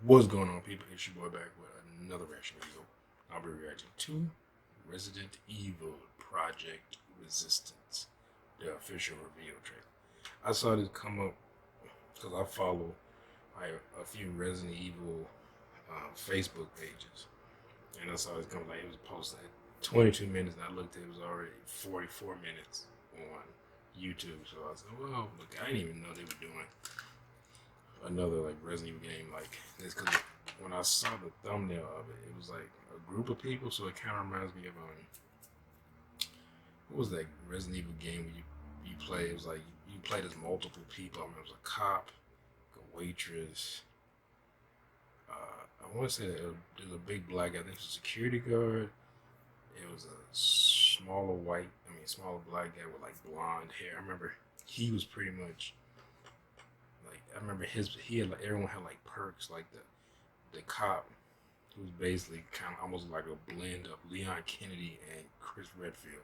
What's going on, people? It's your boy back with another reaction video. I'll be reacting to Resident Evil Project Resistance, the official reveal trailer. I saw this come up because I follow a few Resident Evil Facebook pages, and I saw this come like it was posted at 22 minutes, and I looked at it was already 44 minutes on YouTube. So I said, well, look, I didn't even know they were doing another like Resident Evil game like this, because when I saw the thumbnail of it, it was like a group of people, so it kind of reminds me of what was that Resident Evil game where you play? It was like you played as multiple people. I remember it was a cop, a waitress. I want to say that there was a big black guy. I think it was a security guard. It was a smaller black guy with like blonde hair. I remember he was pretty much. I remember everyone had like perks, like the cop, who was basically kind of almost like a blend of Leon Kennedy and Chris Redfield.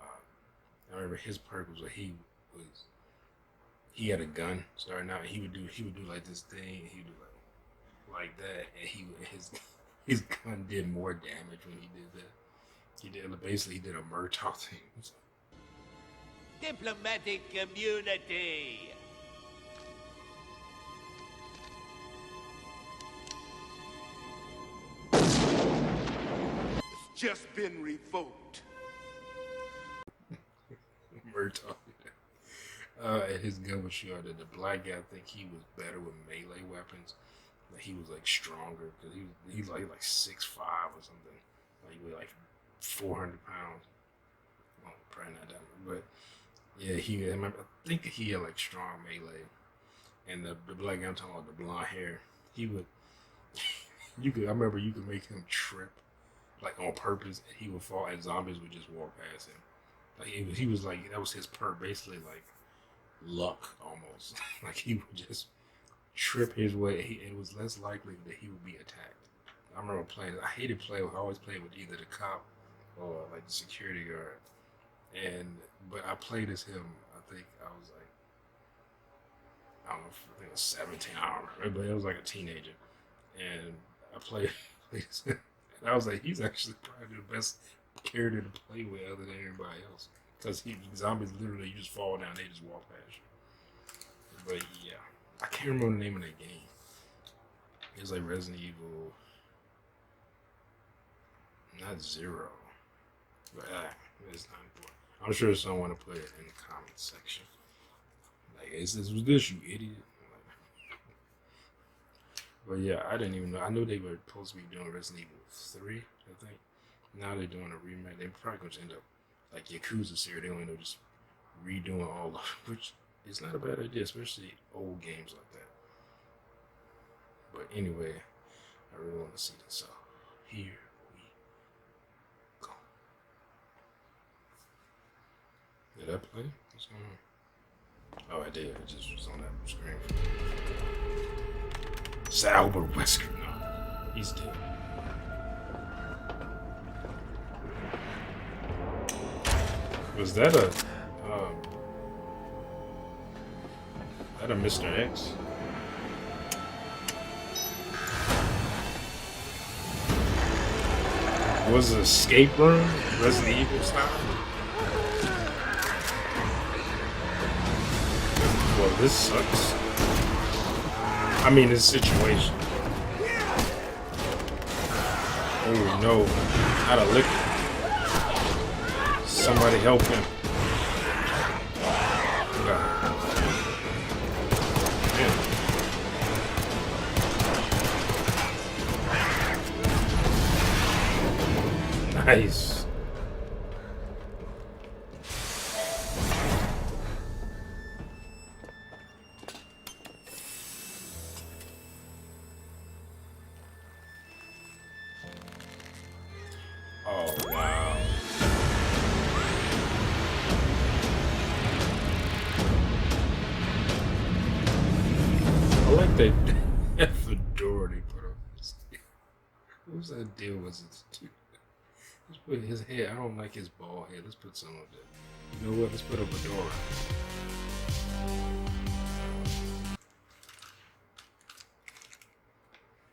I remember his perk was that he had a gun starting out, and he would do like this thing, and he would do like that, and his gun did more damage when he did that. He did a Murtaugh thing. Diplomatic community. Just been revoked. Murtaugh. And his gun was short. The black guy, I think he was better with melee weapons. Like he was like stronger because he's like 6'5" or something. Like he weighed like 400 pounds. Well, probably not that much, but yeah, I think he had like strong melee. And the black guy, I'm talking about the blonde hair. He would. I remember you could make him trip, like on purpose, and he would fall, and zombies would just walk past him. Like he was like, that was his perk, basically like luck almost. Like he would just trip his way. It was less likely that he would be attacked. I remember playing. I hated playing. I always played with either the cop or like the security guard. But I played as him. I think I was like, I don't know, I think I was 17. I don't remember, but it was like a teenager, and I played as him. And I was like, he's actually probably the best character to play with other than everybody else. Because zombies literally, you just fall down, they just walk past you. But yeah, I can't remember the name of that game. It was like Resident Evil, not Zero. But it's not important. I'm sure someone will put it in the comments section. Like, this was this, you idiot? But yeah, I didn't even know. I knew they were supposed to be doing Resident Evil 3, I think. Now they're doing a remake. They're probably going to end up like Yakuza series. They don't end up just redoing all of it, which is not a bad idea, especially old games like that. But anyway, I really want to see this. So here we go. Did I play? What's going on? Oh, I did. It just was on that screen. It's Albert Wesker. No, he's dead. Was that a Mr. X? Was it escape room Resident Evil style? Well, this sucks. I mean, this situation. Oh no, not a lick. Somebody help him. Nice. Oh, wow. I like that fedora they put on his head. What was that deal? Was it? Let's put his hair. I don't like his bald head. Let's put some of that. You know what? Let's put a fedora.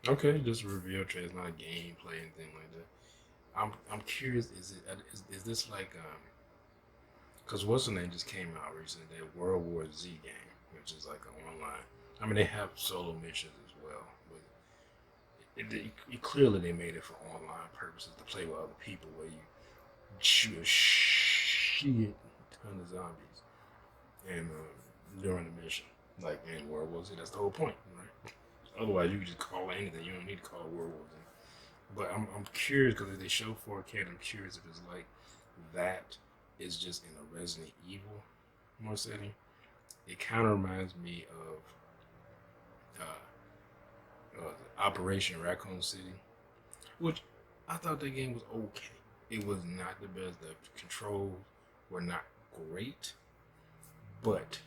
Okay, just a reveal trailer. It's not a gameplay, anything like that. I'm curious. Is this like because what's the name just came out recently? That World War Z game, which is like an online. I mean, they have solo missions as well, but clearly they made it for online purposes to play with other people, where you shoot a shit ton of zombies and during the mission, like in World War Z. That's the whole point, right? Otherwise, you can just call it anything. You don't need to call it World War Z. But I'm curious because if they show 4K, I'm curious if it's like that is just in a Resident Evil more setting. It kind of reminds me of Operation Raccoon City, which I thought that game was okay. It was not the best. The controls were not great, but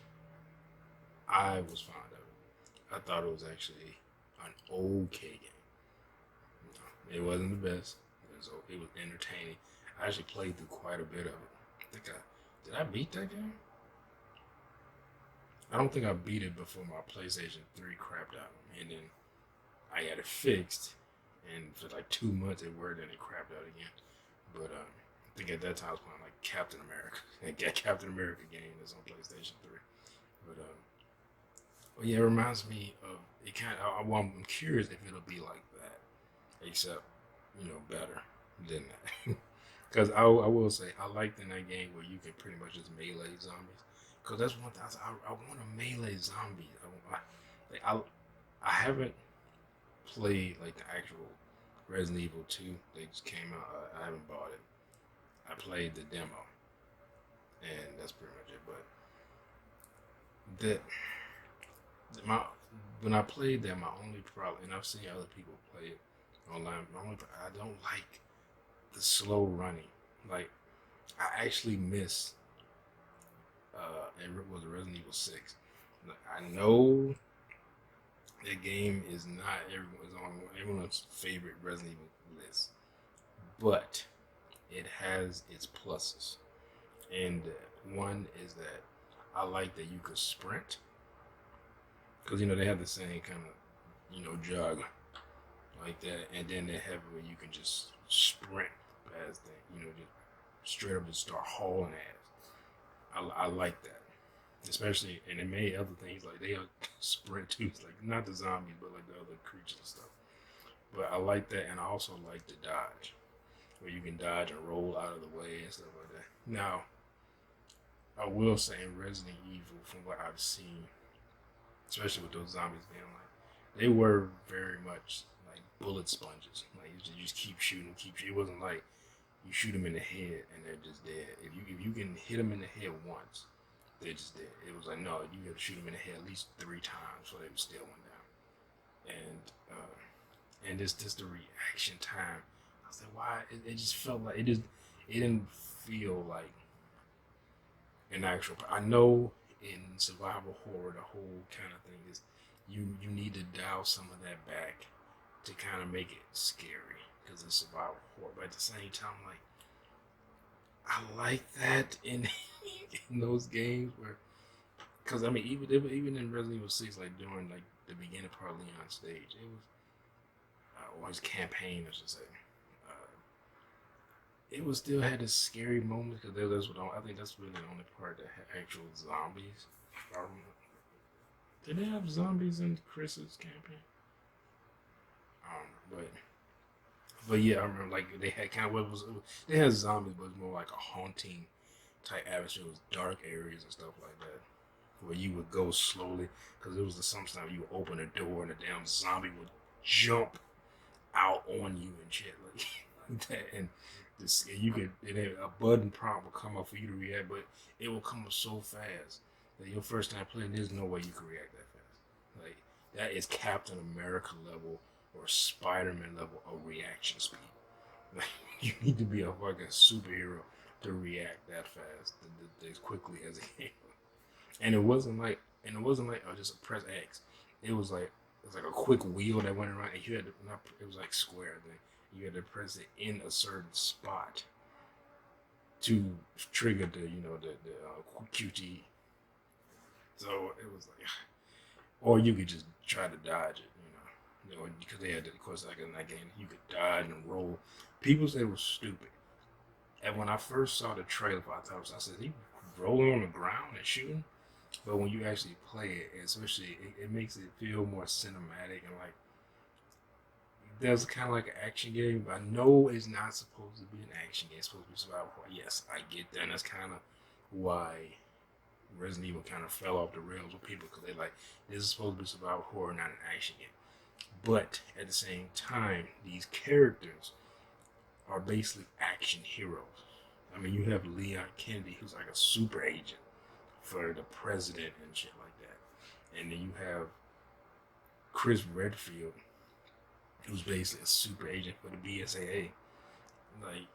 I was fond of it. I thought it was actually an okay game. It wasn't the best. It was entertaining. I actually played through quite a bit of it. Did I beat that game? I don't think I beat it before my PlayStation 3 crapped out. And then I had it fixed. And for like 2 months it worked and it crapped out again. But I think at that time I was playing like Captain America. And Captain America game that's on PlayStation 3. But yeah, it reminds me of it I'm curious if it'll be like that. Except, better than that. Because I will say, I liked in that game where you can pretty much just melee zombies. Because that's one thing I want to melee zombies. I haven't played like the actual Resident Evil 2. They just came out. I haven't bought it. I played the demo, and that's pretty much it. But when I played that, my only problem, and I've seen other people play it online. I don't like the slow running. Like, I actually miss it was Resident Evil 6. I know that game is not everyone's favorite Resident Evil list, but it has its pluses. And one is that I like that you could sprint, because they have the same kind of jog like that, and then they have where you can just sprint past that, just straight up and start hauling ass. I like that, especially, and they made other things like they sprint too, like not the zombies, but like the other creatures and stuff. But I like that, and I also like the dodge, where you can dodge and roll out of the way and stuff like that. Now, I will say in Resident Evil, from what I've seen, especially with those zombies being like, they were very much like bullet sponges. Like you just keep shooting. It wasn't like you shoot them in the head and they're just dead. If you can hit them in the head once, they're just dead. It was like, no, you got to shoot them in the head at least 3 times so they still went down. And this the reaction time. I was like, why? It just felt like it didn't feel like an actual. I know in survival horror, the whole kind of thing is you need to dial some of that back to kind of make it scary, because it's survival horror. But at the same time, like, I like that in in those games where, because I mean, even in Resident Evil 6, like during like the beginning part of Leon's stage, it was or his campaign, I should say. It was still had this scary moment, because I think that's really the only part that had actual zombies. Did they have zombies in Chris's campaign? I don't know, but yeah, I remember like they had kind of they had zombies, but it was more like a haunting type atmosphere. It was dark areas and stuff like that, where you would go slowly, because it was sometimes you would open a door and a damn zombie would jump out on you and shit like that, and a button prompt will come up for you to react, but it will come up so fast that your first time playing, there's no way you can react that fast. Like, that is Captain America level or Spider-Man level of reaction speed. Like, you need to be a fucking superhero to react that fast, as quickly as it can. And it wasn't like oh, just press X. It was like a quick wheel that went around, and you had to it was like square thing. You had to press it in a certain spot to trigger the QTE. So it was like, or you could just try to dodge it, You know, because they had, of course, like in that game, you could dodge and roll. People said it was stupid. And when I first saw the trailer, I said, he rolling on the ground and shooting. But when you actually play it, especially, it makes it feel more cinematic and like there's kind of like an action game. I know it's not supposed to be an action game. It's supposed to be survival horror. Yes, I get that. And that's kind of why Resident Evil kind of fell off the rails with people because they like this is supposed to be survival horror, not an action game. But at the same time, these characters are basically action heroes. I mean, you have Leon Kennedy, who's like a super agent for the president and shit like that. And then you have Chris Redfield, who's basically a super agent for the BSAA. Like,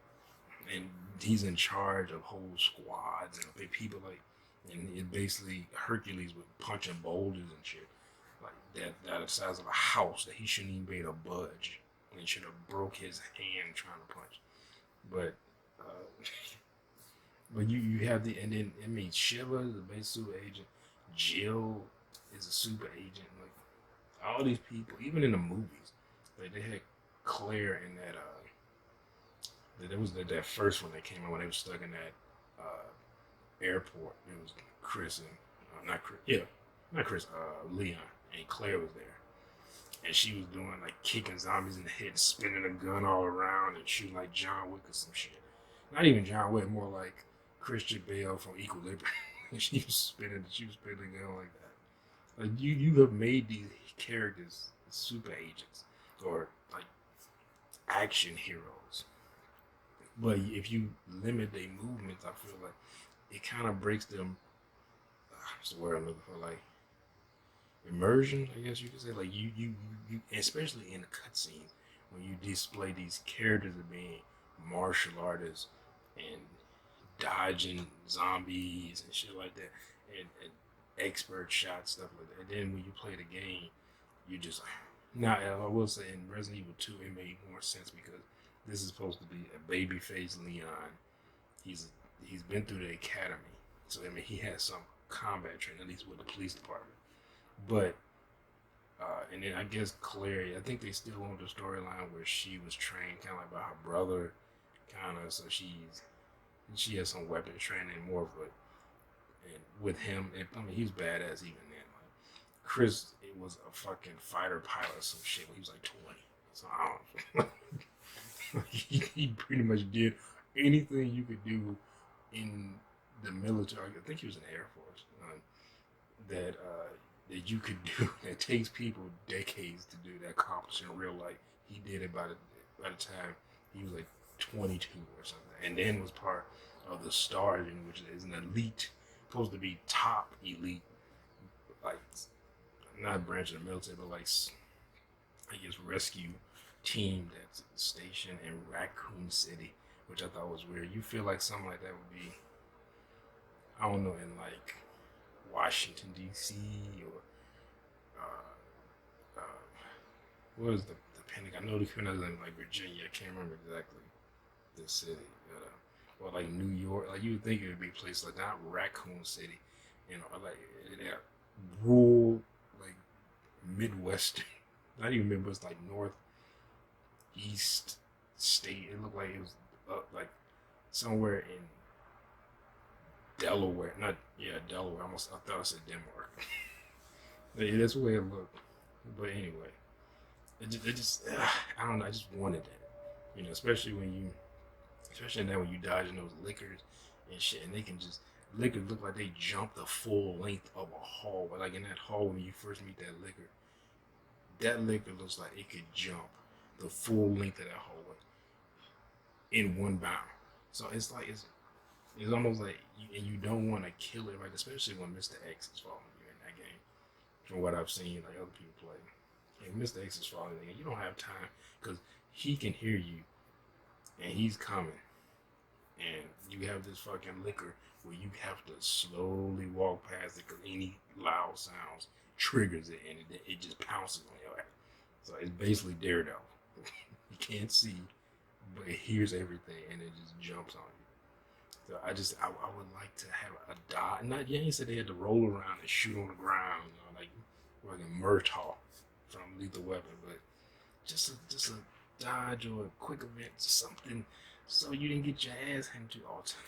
and he's in charge of whole squads and people like, and it basically Hercules with punching boulders and shit. Like that the size of a house that he shouldn't even be able to budge. And he should have broke his hand trying to punch. But but you have the, and then I mean Shiva is a base super agent, Jill is a super agent, like all these people, even in the movies, like they had Claire in that there was that first one that came out when they were stuck in that airport. It was Chris and not Chris, Leon, and Claire was there. And she was doing like kicking zombies in the head, spinning a gun all around and shooting like John Wick or some shit. Not even John Wick, more like Christian Bale from Equilibrium. she was spinning a gun like that. Like you have made these characters super agents or like action heroes. But if you limit their movements, I feel like it kind of breaks them. What's the word I'm looking for? Like immersion, I guess you could say. Like you especially in the cutscene when you display these characters as being martial artists and dodging zombies and shit like that, and expert shots, stuff like that. And then when you play the game, you just now I will say in Resident Evil 2 it made more sense because this is supposed to be a babyface Leon. He's been through the academy, so I mean he has some combat training, at least with the police department. But and then I guess Claire, I think they still on the storyline where she was trained kind of like by her brother, kind of. So she has some weapon training more of it, and with him, I mean he's badass even then. Like Chris, it was a fucking fighter pilot, some shit when he was like 20. So I don't know. he pretty much did anything you could do in the military. I think he was in the Air Force. That you could do that takes people decades to do that accomplish in real life. He did it by the time he was like 22 or something, and then was part of the Stars, which is an elite, supposed to be top elite, like not branch of the military, but like I guess rescue team that's stationed in Raccoon City, which I thought was weird. You feel like something like that would be, I don't know, in like Washington D.C. or what is the Pentagon? I know the Pentagon is in like Virginia. I can't remember exactly the city. Or like New York. Like you would think it would be a place like not Raccoon City, you know, like that rural, like Midwestern, not even Midwest, like Northeast state. It looked like it was like somewhere in Delaware. Delaware. I thought I said Denmark. Yeah, that's the way it looked. But anyway, it just I don't know. I just wanted that, you know, especially now when you dodge in those liquors and shit, and they can just liquors look like they jump the full length of a hall. But like in that hall when you first meet that liquor looks like it could jump the full length of that hallway in one bound. So it's like it's almost like you don't want to kill it, right? Especially when Mr. X is following you in that game. From what I've seen, like other people play, and Mr. X is following you, you don't have time because he can hear you, and he's coming, and you have this fucking liquor where you have to slowly walk past it because any loud sounds triggers it, and it just pounces on your ass. So it's basically Daredevil. You can't see, but it hears everything, and it just jumps on you. So I would like to have a dot. Not yet. You said they had to roll around and shoot on the ground, you know, like a Murtaugh from Lethal Weapon, but just a dodge or a quick event, something, so you didn't get your ass handed to you all the time.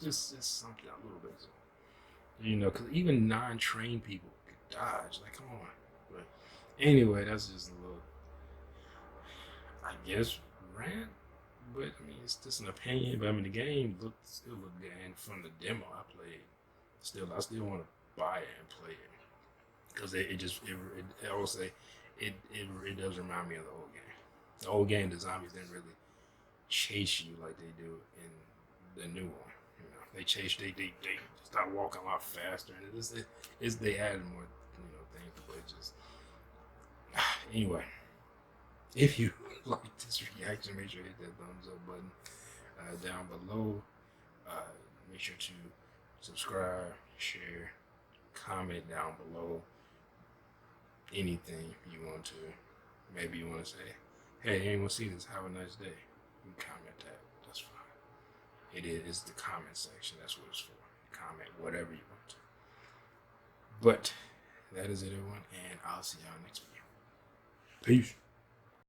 just something a little bit. So, because even non-trained people could dodge. Like, come on. But anyway, that's just a little, I guess, rant. But I mean, it's just an opinion. But I mean, the game still looked good, and from the demo I played, I still want to buy it and play it because I will say it does remind me of the old game. The old game, the zombies didn't really chase you like they do in the new one. They chase, they start walking a lot faster, and they added more things, but just anyway. If you like this reaction, make sure you hit that thumbs up button down below. Make sure to subscribe, share, comment down below. Anything you want to. Maybe you want to say, hey, anyone see this? Have a nice day. You can comment that. That's fine. It's the comment section. That's what it's for. Comment whatever you want to. But that is it, everyone, and I'll see y'all next video. Peace.